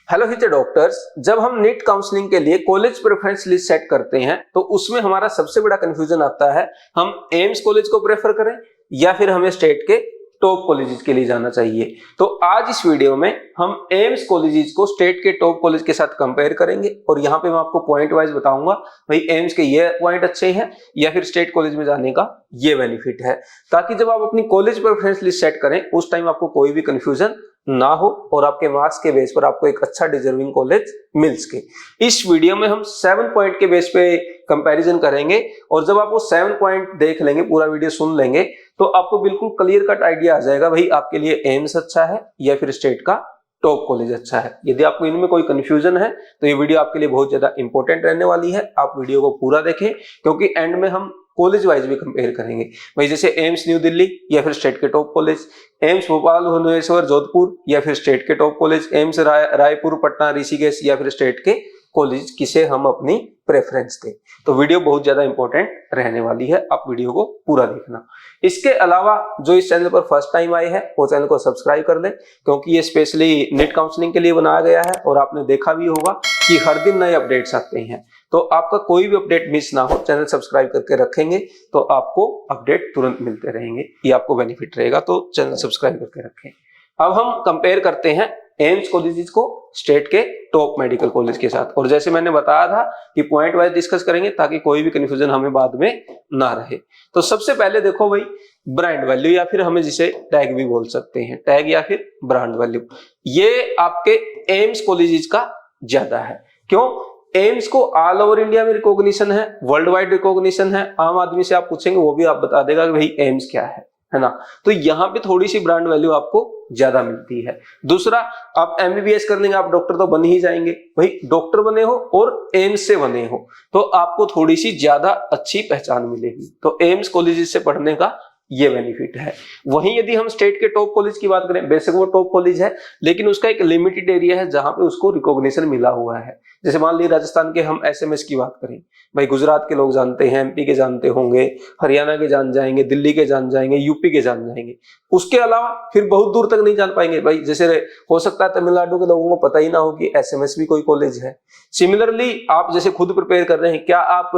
Hello हिते doctors, जब हम नीट काउंसलिंग के लिए कॉलेज प्रेफरेंस लिस्ट सेट करते हैं तो उसमें हमारा सबसे बड़ा कंफ्यूजन आता है, हम एम्स कॉलेज को प्रेफर करें या फिर हमें स्टेट के टॉप कॉलेजेस के लिए जाना चाहिए। तो आज इस वीडियो में हम एम्स कॉलेजेस को स्टेट के टॉप कॉलेज के साथ कंपेयर करेंगे और यहाँ पे मैं आपको पॉइंट वाइज बताऊंगा भाई एम्स के ये पॉइंट अच्छे हैं या फिर स्टेट कॉलेज में जाने का ये बेनिफिट है, ताकि जब आप अपनी कॉलेज प्रेफरेंस लिस्ट सेट करें उस टाइम आपको कोई भी कंफ्यूजन ना हो और आपके मार्क्स के बेस पर आपको एक अच्छा डिजर्विंग कॉलेज मिल सके। इस वीडियो में हम 7 पॉइंट के बेस पे कंपैरिजन करेंगे और जब आप वो 7 पॉइंट देख लेंगे, पूरा वीडियो सुन लेंगे, तो आपको बिल्कुल क्लियर कट आइडिया आ जाएगा भाई आपके लिए एम्स अच्छा है या फिर स्टेट का टॉप कॉलेज अच्छा है। यदि आपको इनमें कोई कंफ्यूजन है तो ये वीडियो आपके लिए बहुत ज्यादा इंपॉर्टेंट रहने वाली है। आप वीडियो को पूरा देखें क्योंकि एंड में हम कॉलेज वाइज भी कंपेयर करेंगे भाई, जैसे एम्स न्यू दिल्ली या फिर स्टेट के top college, AIIMS Bhopal Bhubaneswar Jodhpur या फिर स्टेट के top college, AIIMS Raipur Patna Rishikesh या फिर स्टेट के कॉलेज, किसे हम अपनी प्रेफरेंस दें। तो वीडियो बहुत ज्यादा इंपॉर्टेंट रहने वाली है, आप वीडियो को पूरा देखना। इसके अलावा जो इस चैनल पर फर्स्ट टाइम आए हैं वो चैनल को सब्सक्राइब कर लें क्योंकि ये स्पेशली नेट काउंसलिंग के लिए बनाया गया है और आपने देखा भी होगा कि हर दिन नए अपडेट्स आते हैं। तो आपका कोई भी अपडेट मिस ना हो, चैनल सब्सक्राइब करके रखेंगे तो आपको अपडेट तुरंत मिलते रहेंगे, ये आपको बेनिफिट रहेगा, तो चैनल सब्सक्राइब करके रखें। अब हम कंपेयर करते हैं एम्स कॉलेजेस को स्टेट के टॉप मेडिकल कॉलेज के साथ, और जैसे मैंने बताया था कि पॉइंट वाइज डिस्कस करेंगे ताकि कोई भी कंफ्यूजन हमें बाद में ना रहे। तो सबसे पहले देखो भाई, ब्रांड वैल्यू या फिर हमें जिसे टैग भी बोल सकते हैं, टैग या फिर ब्रांड वैल्यू, ये आपके एम्स कॉलेजेस का ज्यादा है। क्यों? एम्स को ऑल ओवर इंडिया में रिकॉग्निशन है, वर्ल्ड वाइड रिकॉग्निशन है। आम आदमी से आप पूछेंगे वो भी आप बता देगा कि भाई एम्स क्या है ना। तो यहाँ पे थोड़ी सी ब्रांड वैल्यू आपको ज्यादा मिलती है। दूसरा, आप एमबीबीएस कर लेंगे, आप डॉक्टर तो बन ही जाएंगे भाई, डॉक्टर बने हो और एम्स से बने हो तो आपको थोड़ी सी ज्यादा अच्छी पहचान मिलेगी। तो एम्स कॉलेज से पढ़ने का ये बेनिफिट है। वहीं यदि हम स्टेट के टॉप कॉलेज की बात करें, बेशक वो टॉप कॉलेज है लेकिन उसका एक लिमिटेड एरिया है जहां पे उसको रिकॉग्निशन मिला हुआ है। जैसे मान लीजिए राजस्थान के हम एसएमएस की बात करें, भाई गुजरात के लोग जानते हैं, एमपी के जानते होंगे, हरियाणा के जान जाएंगे, दिल्ली के जान जाएंगे, यूपी के जान जाएंगे। उसके अलावा फिर बहुत दूर तक नहीं जान पाएंगे भाई, जैसे हो सकता है तमिलनाडु के लोगों को पता ही ना हो कि एसएमएस भी कोई कॉलेज है। सिमिलरली आप जैसे खुद प्रिपेयर कर रहे हैं, क्या आप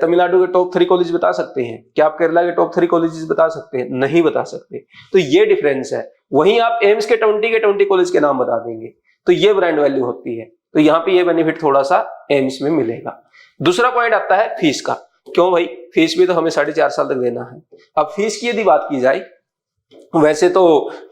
तमिलनाडु के टॉप 3 कॉलेज बता सकते हैं? क्या आप केरला के टॉप 3 कॉलेजेस बता सकते हैं? नहीं बता सकते। तो ये डिफरेंस है। वहीं आप एम्स के 20 कॉलेज के नाम बता देंगे, तो ये ब्रांड वैल्यू होती है। तो यहाँ पे ये बेनिफिट थोड़ा सा एम्स में मिलेगा। दूसरा पॉइंट आता है फीस का। क्यों भाई? फीस भी तो हमें 4.5 साल तक देना है। अब फीस की यदि बात की जाए, वैसे तो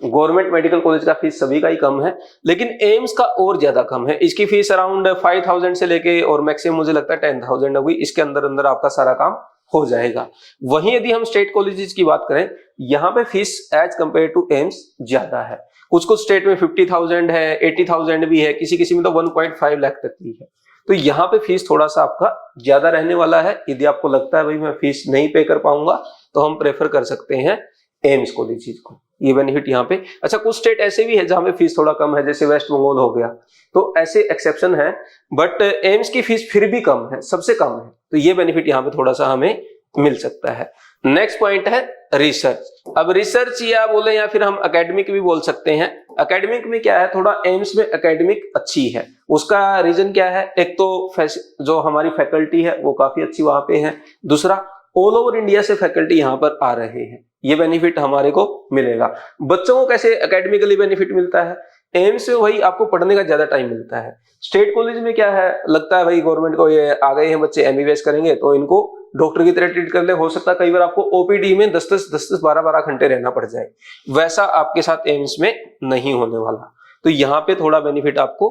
गवर्नमेंट मेडिकल कॉलेज का फीस सभी का ही कम है, लेकिन एम्स का और ज्यादा कम है। इसकी फीस अराउंड 5,000 से लेके और मैक्सिमम मुझे लगता है 10,000 होगी। इसके अंदर अंदर आपका सारा काम हो जाएगा। वहीं यदि हम स्टेट कॉलेजेस की बात करें, यहाँ पे fees as compare to AIIMS ज्यादा है। कुछ कुछ स्टेट में 50,000 है, 80,000 भी है, किसी किसी में तो 1.5 लाख तक की है। तो यहाँ पे फीस थोड़ा सा आपका ज्यादा रहने वाला है। यदि आपको लगता है भाई मैं फीस नहीं पे कर पाऊंगा तो हम प्रेफर कर सकते हैं एम्स कॉलेज को, ये बेनिफिट यहाँ पे। अच्छा, कुछ स्टेट ऐसे भी है जहां पे फीस थोड़ा कम है, जैसे वेस्ट बंगाल हो गया, तो ऐसे एक्सेप्शन है, बट एम्स की फीस फिर भी कम है, सबसे कम है। तो ये बेनिफिट यहाँ पे थोड़ा सा हमें मिल सकता है। नेक्स्ट पॉइंट है रिसर्च। अब रिसर्च या बोले या फिर हम एकेडमिक भी बोल सकते हैं। एकेडमिक में क्या है, थोड़ा एम्स में एकेडमिक अच्छी है। उसका रीजन क्या है? एक तो जो हमारी फैकल्टी है वो काफी अच्छी वहां पे है। दूसरा, ऑल ओवर इंडिया से फैकल्टी यहाँ पर आ रहे हैं, ये बेनिफिट हमारे को मिलेगा। बच्चों को कैसे एकेडमिकली बेनिफिट मिलता है? एम्स में वही आपको पढ़ने का ज्यादा टाइम मिलता है। स्टेट कॉलेज में क्या है, लगता है भाई गवर्नमेंट को ये आ गए हैं बच्चे एमबीबीएस करेंगे तो इनको डॉक्टर की तरह ट्रीट कर ले। हो सकता है कई बार आपको ओपीडी में 10-10, 12-12 घंटे रहना पड़ जाए। वैसा आपके साथ एम्स में नहीं होने वाला। तो यहाँ पे थोड़ा बेनिफिट आपको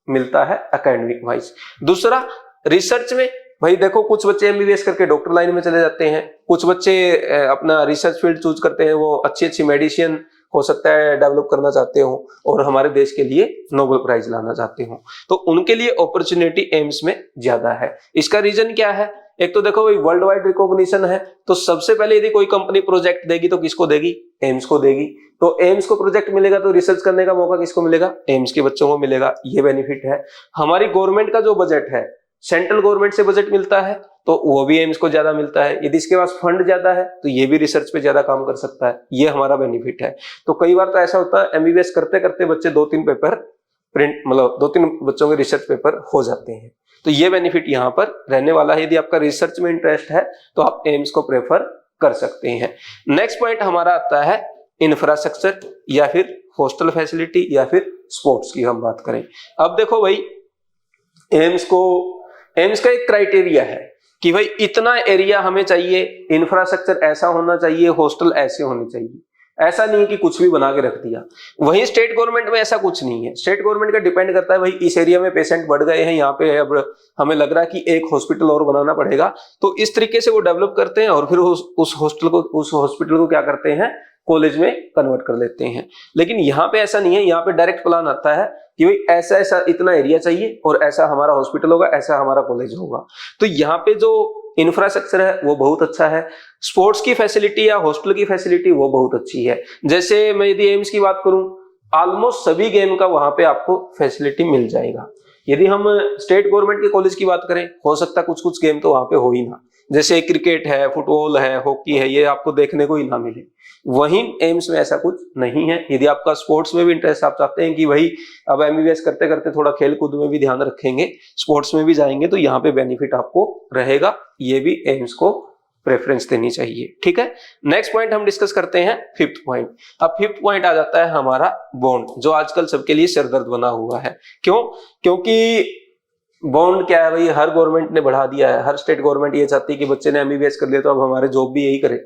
मिलता है एकेडमिक वाइज। दूसरा, रिसर्च में भाई देखो, कुछ बच्चे एमबीबीएस करके डॉक्टर लाइन में चले जाते हैं, कुछ बच्चे अपना रिसर्च फील्ड चूज करते हैं, वो अच्छी अच्छी मेडिसिन हो सकता है डेवलप करना चाहते हो और हमारे देश के लिए नोबेल प्राइज लाना चाहते हो, तो उनके लिए अपॉर्चुनिटी एम्स में ज्यादा है। इसका रीजन क्या है? एक तो देखो भाई वर्ल्ड वाइड रिकॉग्निशन है, तो सबसे पहले यदि कोई कंपनी प्रोजेक्ट देगी तो किसको देगी? एम्स को देगी। तो एम्स को प्रोजेक्ट मिलेगा तो रिसर्च करने का मौका किसको मिलेगा? एम्स के बच्चों को मिलेगा, ये बेनिफिट है। हमारी गवर्नमेंट का जो बजट है, सेंट्रल गवर्नमेंट से बजट मिलता है तो वो भी एम्स को ज्यादा मिलता है। यदि इसके पास फंड ज्यादा है तो ये भी रिसर्च पे ज्यादा काम कर सकता है, ये हमारा बेनिफिट है। तो कई बार तो ऐसा होता है एमबीबीएस करते करते बच्चे 2-3 पेपर प्रिंट मतलब 2-3 बच्चों के रिसर्च पेपर हो जाते हैं। तो ये बेनिफिट यहाँ पर रहने वाला है। यदि आपका रिसर्च में इंटरेस्ट है तो आप एम्स को प्रेफर कर सकते हैं। नेक्स्ट पॉइंट हमारा आता है इंफ्रास्ट्रक्चर या फिर हॉस्टल फैसिलिटी या फिर स्पोर्ट्स की हम बात करें। अब देखो भाई, एम्स का एक क्राइटेरिया है कि भाई इतना एरिया हमें चाहिए, इंफ्रास्ट्रक्चर ऐसा होना चाहिए, हॉस्टल ऐसे होने चाहिए। ऐसा नहीं है कि कुछ भी बना के रख दिया। वहीं स्टेट गवर्नमेंट में ऐसा कुछ नहीं है। स्टेट गवर्नमेंट का डिपेंड करता है भाई इस एरिया में पेशेंट बढ़ गए हैं, यहाँ पे अब हमें लग रहा है कि एक हॉस्पिटल और बनाना पड़ेगा, तो इस तरीके से वो डेवलप करते हैं और फिर उस हॉस्पिटल को क्या करते हैं, कॉलेज में कन्वर्ट कर लेते हैं। लेकिन यहाँ पे ऐसा नहीं है। यहाँ पे डायरेक्ट प्लान आता है कि भाई ऐसा ऐसा इतना एरिया चाहिए और ऐसा हमारा हॉस्पिटल होगा, ऐसा हमारा कॉलेज होगा। तो यहाँ पे जो इंफ्रास्ट्रक्चर है वो बहुत अच्छा है। स्पोर्ट्स की फैसिलिटी या हॉस्टल की फैसिलिटी वो बहुत अच्छी है। जैसे मैं यदि एम्स की बात करूं, ऑलमोस्ट सभी गेम का वहां पे आपको फैसिलिटी मिल जाएगा। यदि हम स्टेट गवर्नमेंट के कॉलेज की बात करें, हो सकता है कुछ कुछ गेम तो वहां पे हो ही ना, जैसे क्रिकेट है, फुटबॉल है, हॉकी है, ये आपको देखने को ही ना मिले। वहीं एम्स में ऐसा कुछ नहीं है। यदि आपका स्पोर्ट्स में भी इंटरेस्ट, आप चाहते हैं कि भाई अब एमबीबीएस करते करते थोड़ा खेल कूद में भी ध्यान रखेंगे, स्पोर्ट्स में भी जाएंगे, तो यहाँ पे बेनिफिट आपको रहेगा। ये भी एम्स को प्रेफरेंस देनी चाहिए। ठीक है, नेक्स्ट पॉइंट हम डिस्कस करते हैं फिफ्थ पॉइंट। अब फिफ्थ पॉइंट आ जाता है हमारा बॉन्ड, जो आजकल सबके लिए सिरदर्द बना हुआ है। क्यों? क्योंकि बॉन्ड क्या है भाई, हर गवर्नमेंट ने बढ़ा दिया है। हर स्टेट गवर्नमेंट ये चाहती है कि बच्चे ने एमबीबीएस कर लिया तो अब हमारे जॉब भी यही करे।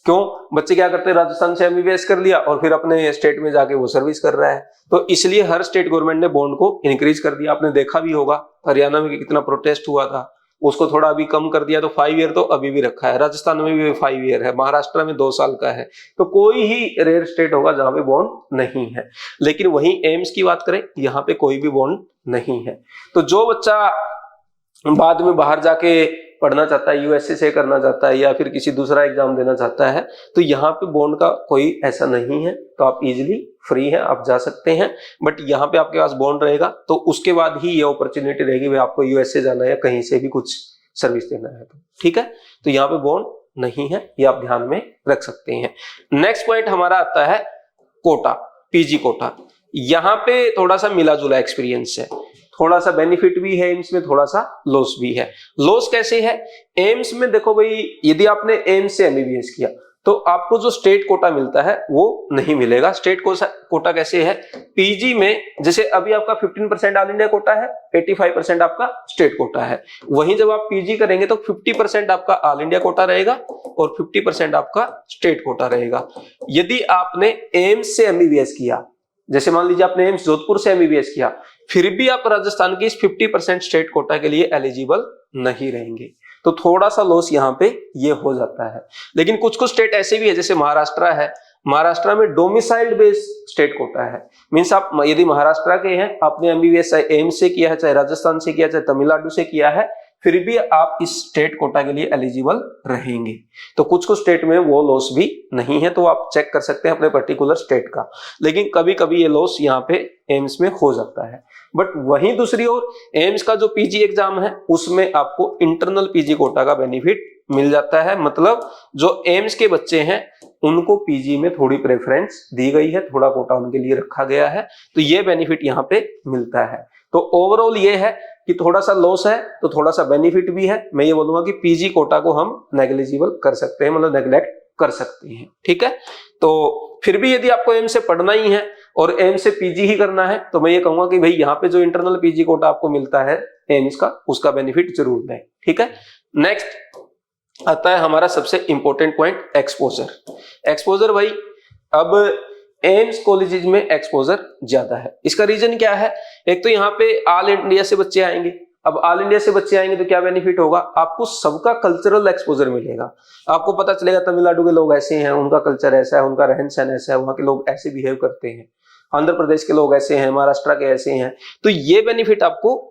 क्यों? बच्चे क्या करते हैं, राजस्थान से एमबीबीएस कर लिया और फिर अपने स्टेट में जाके वो सर्विस कर रहा है। तो इसलिए हर स्टेट गवर्नमेंट ने बॉन्ड को इंक्रीज कर दिया। आपने देखा भी होगा हरियाणा में कितना प्रोटेस्ट हुआ था, उसको थोड़ा अभी कम कर दिया, तो 5 ईयर तो अभी भी रखा है। राजस्थान में भी 5 ईयर है, महाराष्ट्र में 2 साल का है। तो कोई ही रेयर स्टेट होगा जहां पे बॉन्ड नहीं है। लेकिन वहीं एम्स की बात करें, यहाँ पे कोई भी बॉन्ड नहीं है। तो जो बच्चा बाद में बाहर जाके पढ़ना चाहता है, यूएसए से करना चाहता है या फिर किसी दूसरा एग्जाम देना चाहता है, तो यहाँ पे बॉन्ड का कोई ऐसा नहीं है। तो आप इजीली फ्री है, आप जा सकते हैं। बट यहाँ पे आपके पास बॉन्ड रहेगा तो उसके बाद ही ये अपॉर्चुनिटी रहेगी भाई आपको यूएसए जाना है या कहीं से भी कुछ सर्विस देना है तो। ठीक है, तो यहाँ पे बॉन्ड नहीं है, ये आप ध्यान में रख सकते हैं। नेक्स्ट पॉइंट हमारा आता है कोटा, पीजी कोटा। यहाँ पे थोड़ा सा मिला जुला एक्सपीरियंस है, थोड़ा सा बेनिफिट भी है एम्स में, थोड़ा सा लॉस भी है। लॉस कैसे है? एम्स में देखो भाई, यदि आपने एम्स से एमबीबीएस किया तो आपको जो स्टेट कोटा मिलता है वो नहीं मिलेगा। स्टेट कोटा कैसे है? पीजी में जैसे अभी आपका 15% ऑल इंडिया कोटा है, 85% आपका स्टेट कोटा है। वहीं जब आप पीजी करेंगे तो 50% आपका ऑल इंडिया कोटा रहेगा और 50% आपका स्टेट कोटा रहेगा। यदि आपने एम्स से एमबीबीएस किया, जैसे मान लीजिए आपने एम्स जोधपुर से एमबीबीएस किया, फिर भी आप राजस्थान की इस 50% स्टेट कोटा के लिए एलिजिबल नहीं रहेंगे। तो थोड़ा सा लॉस यहाँ पे ये हो जाता है। लेकिन कुछ कुछ स्टेट ऐसे भी है, जैसे महाराष्ट्र है, महाराष्ट्र में डोमिसाइल्ड बेस्ड स्टेट कोटा है। मींस आप यदि महाराष्ट्र के हैं, आपने एमबीबीएस चाहे एम्स से किया है, चाहे राजस्थान से किया, चाहे तमिलनाडु से किया है, फिर भी आप इस स्टेट कोटा के लिए एलिजिबल रहेंगे। तो कुछ कुछ स्टेट में वो लॉस भी नहीं है, तो आप चेक कर सकते हैं अपने पर्टिकुलर स्टेट का। लेकिन कभी कभी ये लॉस यहाँ पे एम्स में हो जाता है। बट वहीं दूसरी ओर एम्स का जो पीजी एग्जाम है उसमें आपको इंटरनल पीजी कोटा का बेनिफिट मिल जाता है। मतलब जो एम्स के बच्चे हैं उनको पीजी में थोड़ी प्रेफरेंस दी गई है, थोड़ा कोटा उनके लिए रखा गया है, तो ये बेनिफिट यहाँ पे मिलता है। तो ओवरऑल ये है कि थोड़ा सा लॉस है तो थोड़ा सा बेनिफिट भी है। मैं ये बोलूंगा कि पीजी कोटा को हम नेग्लिजिबल कर सकते हैं, मतलब नेग्लेक्ट कर सकते हैं। ठीक है, तो फिर भी यदि आपको एम्स से पढ़ना ही है और एम्स से पीजी ही करना है तो मैं ये कहूंगा कि भाई यहाँ पे जो इंटरनल पीजी कोटा आपको मिलता है एम्स का, उसका बेनिफिट जरूर लें। ठीक है, नेक्स्ट आता है हमारा सबसे इंपॉर्टेंट पॉइंट, एक्सपोजर। एक्सपोजर भाई, अब एम्स कॉलेजेस में एक्सपोजर ज्यादा है। इसका रीजन क्या है? एक तो यहाँ पे ऑल इंडिया से बच्चे आएंगे। अब ऑल इंडिया से बच्चे आएंगे तो क्या बेनिफिट होगा? आपको सबका कल्चरल एक्सपोजर मिलेगा। आपको पता चलेगा तमिलनाडु के लोग ऐसे हैं, उनका कल्चर ऐसा है, उनका रहन सहन ऐसा है, वहां के लोग ऐसे बिहेव करते हैं, आंध्र प्रदेश के लोग ऐसे हैं, महाराष्ट्र के ऐसे हैं। तो ये बेनिफिट आपको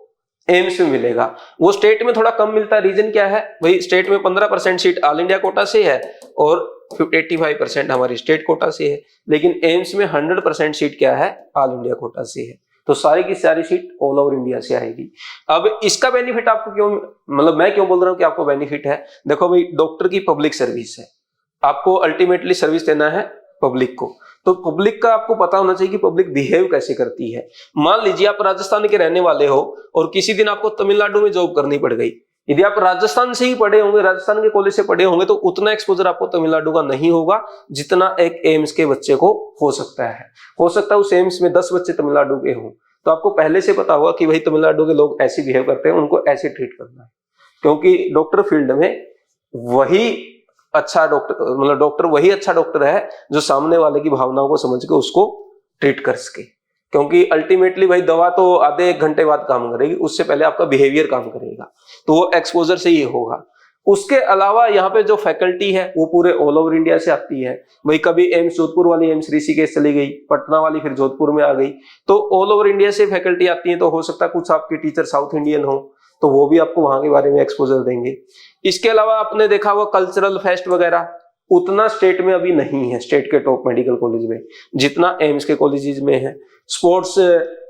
एम्स में मिलेगा। वो स्टेट में थोड़ा कम मिलता है। रीजन क्या है भाई? स्टेट में 15% सीट ऑल इंडिया कोटा से है और 85% हमारी स्टेट कोटा से है। लेकिन एम्स में 100% सीट क्या है? ऑल इंडिया कोटा से है। तो सारी की सारी सीट ऑल ओवर इंडिया से आएगी। अब इसका बेनिफिट आपको क्यों, मतलब मैं क्यों बोल रहा हूं कि आपको बेनिफिट है? देखो भाई, डॉक्टर की पब्लिक सर्विस है, आपको अल्टीमेटली सर्विस देना है पब्लिक को। तो पब्लिक का आपको पता होना चाहिए कि पब्लिक बिहेव कैसे करती है। मान लीजिए आप राजस्थान के रहने वाले हो और किसी दिन आपको तमिलनाडु में जॉब करनी पड़ गई, यदि आप राजस्थान से ही पढ़े होंगे, राजस्थान के कॉलेज से पढ़े होंगे, तो उतना एक्सपोजर आपको तमिलनाडु का नहीं होगा जितना एक एम्स के बच्चे को हो सकता है। हो सकता है उस एम्स में 10 बच्चे तमिलनाडु के हों, तो आपको पहले से पता होगा कि भाई तमिलनाडु के लोग ऐसे बिहेव करते हैं, उनको ऐसे ट्रीट करना है। क्योंकि डॉक्टर फील्ड में वही अच्छा डॉक्टर, मतलब डॉक्टर वही अच्छा डॉक्टर है जो सामने वाले की भावनाओं को समझ के उसको ट्रीट कर सके। क्योंकि अल्टीमेटली भाई दवा तो आधे 1 घंटे बाद काम करेगी, उससे पहले आपका बिहेवियर काम करेगा, तो वो एक्सपोजर से ही होगा। उसके अलावा यहाँ पे जो फैकल्टी है वो पूरे ऑल ओवर इंडिया से आती है। भाई कभी एम्स जोधपुर वाली एम्स ऋषिकेश चली गई, पटना वाली फिर जोधपुर में आ गई, तो ऑल ओवर इंडिया से फैकल्टी आती है। तो हो सकता है कुछ आपके टीचर साउथ इंडियन हो, तो वो भी आपको वहां के बारे में एक्सपोजर देंगे। इसके अलावा आपने देखा हुआ कल्चरल फेस्ट वगैरह उतना स्टेट में अभी नहीं है, स्टेट के टॉप मेडिकल कॉलेज में जितना एम्स के कॉलेजेस में है। स्पोर्ट्स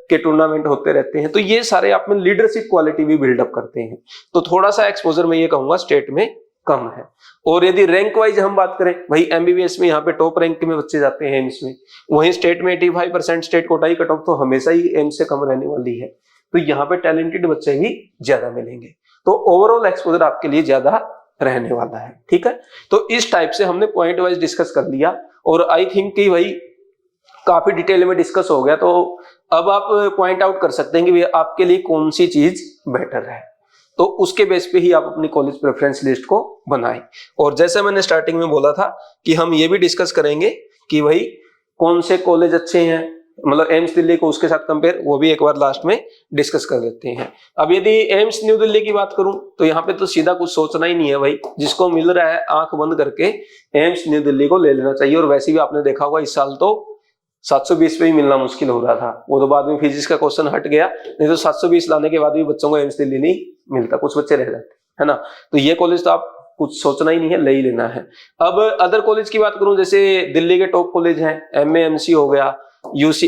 के टूर्नामेंट होते रहते हैं, तो ये सारे आप में लीडरशिप क्वालिटी भी बिल्डअप करते हैं। तो थोड़ा सा एक्सपोजर मैं ये कहूंगा स्टेट में कम है। और यदि रैंक वाइज हम बात करें, भाई एमबीबीएस में यहाँ पे टॉप रैंक में बच्चे जाते हैं एम्स में, वहीं स्टेट में 85% स्टेट कोटा की कट ऑफ तो हमेशा ही एम्स से कम रहने वाली है, तो यहाँ पे टैलेंटेड बच्चे भी ज्यादा मिलेंगे। तो ओवरऑल एक्सपोजर आपके लिए ज्यादा रहने वाला है। ठीक है, तो इस टाइप से हमने पॉइंट वाइज डिस्कस कर लिया और आई थिंक कि भाई काफी डिटेल में डिस्कस हो गया। तो अब आप पॉइंट आउट कर सकते हैं कि आपके लिए कौन सी चीज बेटर है, तो उसके बेस पे ही आप अपनी कॉलेज प्रेफरेंस लिस्ट को बनाएं। और जैसे मैंने स्टार्टिंग में बोला था कि हम ये भी डिस्कस करेंगे कि भाई कौन से कॉलेज अच्छे हैं, मतलब एम्स दिल्ली को उसके साथ कंपेयर, वो भी एक बार लास्ट में डिस्कस कर लेते हैं। अब यदि एम्स न्यू दिल्ली की बात करूं तो यहाँ पे तो सीधा कुछ सोचना ही नहीं है भाई, जिसको मिल रहा है आंख बंद करके एम्स न्यू दिल्ली को ले लेना चाहिए। और वैसे भी आपने देखा होगा इस साल तो 720 पे ही मिलना मुश्किल हो रहा था, वो तो बाद में फिजिक्स का क्वेश्चन हट गया, नहीं तो 720 लाने के बाद भी बच्चों को एम्स दिल्ली नहीं मिलता, कुछ बच्चे रह जाते है ना। तो ये कॉलेज तो आप कुछ सोचना ही नहीं है, ले ही लेना है। अब अदर कॉलेज की बात करूं, जैसे दिल्ली के टॉप कॉलेज हैं, एमएएमसी हो गया,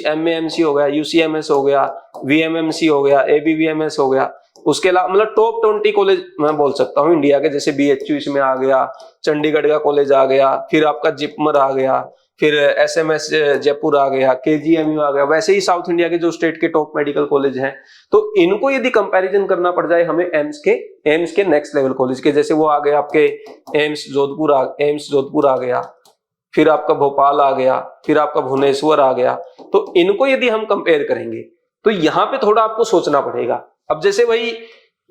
एमएएमसी हो गया, यूसीएमएस हो गया, वीएमएमसी हो गया, एबीवीएमएस हो गया। उसके अलावा मतलब टॉप 20 कॉलेज मैं बोल सकता हूँ इंडिया के, जैसे बीएचयू इसमें आ गया, चंडीगढ़ का कॉलेज आ गया, फिर आपका जिपमर आ गया, फिर एसएमएस जयपुर आ गया, केजीएमयू आ गया। वैसे ही साउथ इंडिया के जो स्टेट के टॉप मेडिकल कॉलेज हैं, तो इनको यदि कंपैरिजन करना पड़ जाए हमें एम्स के नेक्स्ट लेवल कॉलेज के, जैसे वो आ गए आपके एम्स जोधपुर आ गया, फिर आपका भोपाल आ गया, फिर आपका भुवनेश्वर आ गया। तो इनको यदि हम कंपेयर करेंगे तो यहाँ पे थोड़ा आपको सोचना पड़ेगा। अब जैसे वही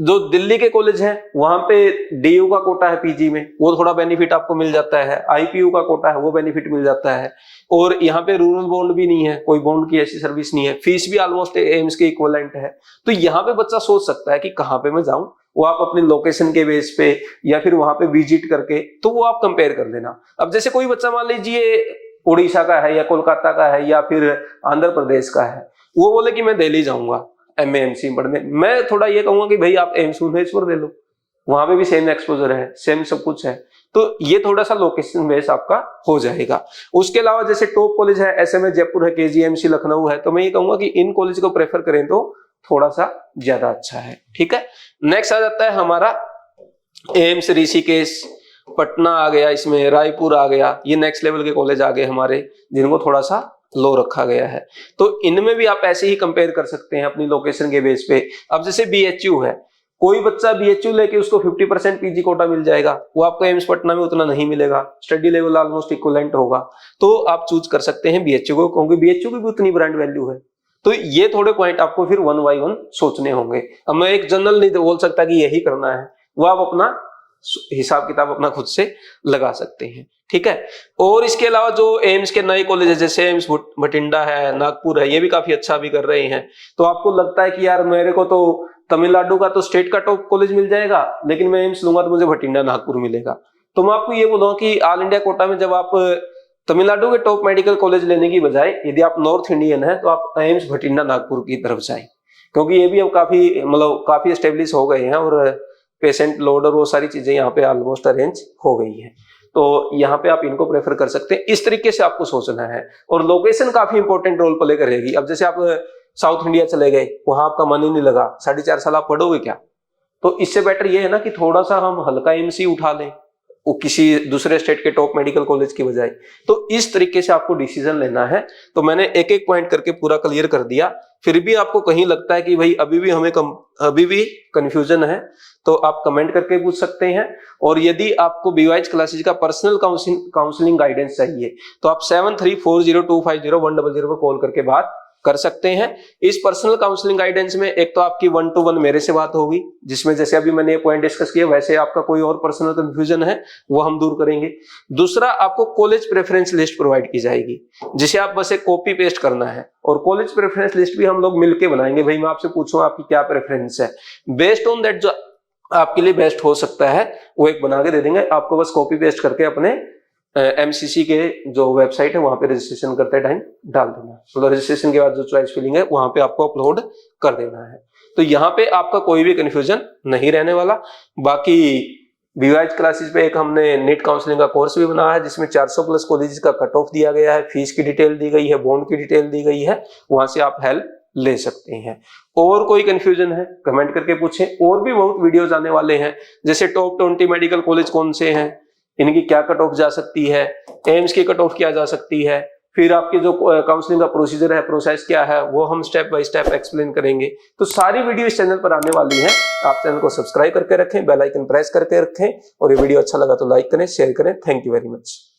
जो दिल्ली के कॉलेज हैं वहां पे डीयू का कोटा है पीजी में, वो थोड़ा बेनिफिट आपको मिल जाता है, आईपीयू का कोटा है वो बेनिफिट मिल जाता है, और यहाँ पे रूरल बॉन्ड भी नहीं है, कोई बॉन्ड की ऐसी सर्विस नहीं है, फीस भी ऑलमोस्ट एम्स के इक्विवेलेंट है। तो यहाँ पे बच्चा सोच सकता है कि कहाँ पे मैं जाऊं, वो आप अपने लोकेशन के बेस पे या फिर वहां पे विजिट करके, तो वो आप कंपेयर कर लेना। अब जैसे कोई बच्चा मान लीजिए उड़ीसा का है या कोलकाता का है या फिर आंध्र प्रदेश का है, वो बोले कि मैं दिल्ली जाऊंगा एमएएमसी पढ़ने, मैं थोड़ा ये कहूंगा कि भाई आप एम्स भुवनेश्वर दे लो, वहां पे भी सेम एक्सपोजर है, सेम सब कुछ है। तो ये थोड़ा सा लोकेशन बेस आपका हो जाएगा। उसके अलावा जैसे टॉप कॉलेज है, एसएमएस जयपुर है, केजीएमसी लखनऊ है, तो मैं ये कहूंगा कि इन कॉलेज को प्रेफर करें तो थोड़ा सा ज्यादा अच्छा है। ठीक है, नेक्स्ट आ जाता है हमारा एम्स ऋषिकेश, पटना आ गया, इसमें रायपुर आ गया, ये नेक्स्ट लेवल के कॉलेज आ गए हमारे, जिनको थोड़ा सा लो रखा गया है। तो इनमें भी आप ऐसे ही कंपेयर कर सकते हैं अपनी लोकेशन के बेस पे। अब जैसे बीएचयू है, कोई बच्चा बीएचयू लेके उसको 50% पीजी कोटा मिल जाएगा, वो आपको एम्स पटना में उतना नहीं मिलेगा, स्टडी लेवल ऑलमोस्ट इक्विवेलेंट होगा, तो आप चूज कर सकते हैं बीएचयू को, क्योंकि बीएचयू की भी उतनी ब्रांड वैल्यू है। तो ये थोड़े पॉइंट आपको फिर 1 बाय 1 सोचने होंगे। अब मैं एक जनरल नहीं बोल सकता कि यही करना है, वो आप अपना हिसाब किताब अपना खुद से लगा सकते हैं। ठीक है, और इसके अलावा जो एम्स के नए कॉलेज है, जैसे एम्स भटिंडा है, नागपुर है, ये भी काफी अच्छा भी कर रहे हैं। तो आपको लगता है कि यार मेरे को तो तमिलनाडु का तो स्टेट का टॉप कॉलेज मिल जाएगा, लेकिन मैं एम्स लूंगा तो मुझे भटिंडा नागपुर मिलेगा। तो मैं आपको ये बोलूंगा कि ऑल इंडिया कोटा में जब आप तमिलनाडु के टॉप मेडिकल कॉलेज लेने की बजाय यदि आप नॉर्थ इंडियन है तो आप एम्स भटिंडा नागपुर की तरफ जाएं, क्योंकि ये भी अब काफी एस्टेब्लिश हो गए हैं और पेशेंट लोड और वो सारी चीजें यहाँ पे ऑलमोस्ट अरेंज हो गई है। तो यहाँ पे आप इनको प्रेफर कर सकते हैं। इस तरीके से आपको सोचना है, और लोकेशन काफी इंपॉर्टेंट रोल प्ले करेगी। अब जैसे आप साउथ इंडिया चले गए, वहां आपका मन ही नहीं लगा, 4.5 साल आप पढ़ोगे क्या? तो इससे बेटर ये है ना कि थोड़ा सा हम हल्का एमसी उठा लें, वो किसी दूसरे स्टेट के टॉप मेडिकल कॉलेज की बजाय। तो इस तरीके से आपको डिसीजन लेना है। तो मैंने एक एक पॉइंट करके पूरा क्लियर कर दिया। फिर भी आपको कहीं लगता है कि भाई अभी भी कंफ्यूजन है, तो आप कमेंट करके पूछ सकते हैं। और यदि आपको बीवाईज क्लासेज का पर्सनल काउंसलिंग गाइडेंस चाहिए तो आप 7340250100 पर कॉल करके बात कर सकते हैं। इस पर्सनल काउंसलिंग गाइडेंस में एक तो आपकी 1 to 1 मेरे से बात होगी, जिसमें जैसे अभी मैंने ये पॉइंट डिस्कस किया वैसे आपका कोई और पर्सनल कंफ्यूजन है वो हम दूर करेंगे। दूसरा, आपको कॉलेज प्रेफरेंस लिस्ट प्रोवाइड की जाएगी, जिसे आप बस एक कॉपी पेस्ट करना है। और कॉलेज प्रेफरेंस लिस्ट भी हम लोग मिलकर बनाएंगे। भाई मैं आपसे पूछूं आपकी क्या प्रेफरेंस है, बेस्ड ऑन दैट जो आपके लिए बेस्ट हो सकता है वो एक बना के दे देंगे। आपको बस कॉपी पेस्ट करके अपने एमसीसी के जो वेबसाइट है वहां पे रजिस्ट्रेशन करते टाइम डाल देना है। मतलब रजिस्ट्रेशन के बाद जो चॉइस फिलिंग है वहां पे आपको अपलोड कर देना है। तो यहाँ पे आपका कोई भी कंफ्यूजन नहीं रहने वाला। बाकी बीवाईज क्लासेस पे एक हमने नीट काउंसलिंग का कोर्स भी बनाया है, जिसमें 400 प्लस कॉलेज का कट ऑफ दिया गया है, फीस की डिटेल दी गई है, बॉन्ड की डिटेल दी गई है, वहां से आप हेल्प ले सकते हैं। और कोई कंफ्यूजन है कमेंट करके पूछें। और भी बहुत वीडियोस आने वाले हैं, जैसे टॉप 20 मेडिकल कॉलेज कौन से हैं, इनकी क्या कट ऑफ जा सकती है, एम्स की कट ऑफ क्या जा सकती है, फिर आपके जो काउंसलिंग का प्रोसीजर है, प्रोसेस क्या है, वो हम स्टेप बाय स्टेप एक्सप्लेन करेंगे। तो सारी वीडियो इस चैनल पर आने वाली है। आप चैनल को सब्सक्राइब करके रखें, बेल आइकन प्रेस करके रखें, और ये वीडियो अच्छा लगा तो लाइक करें, शेयर करें। Thank you very much.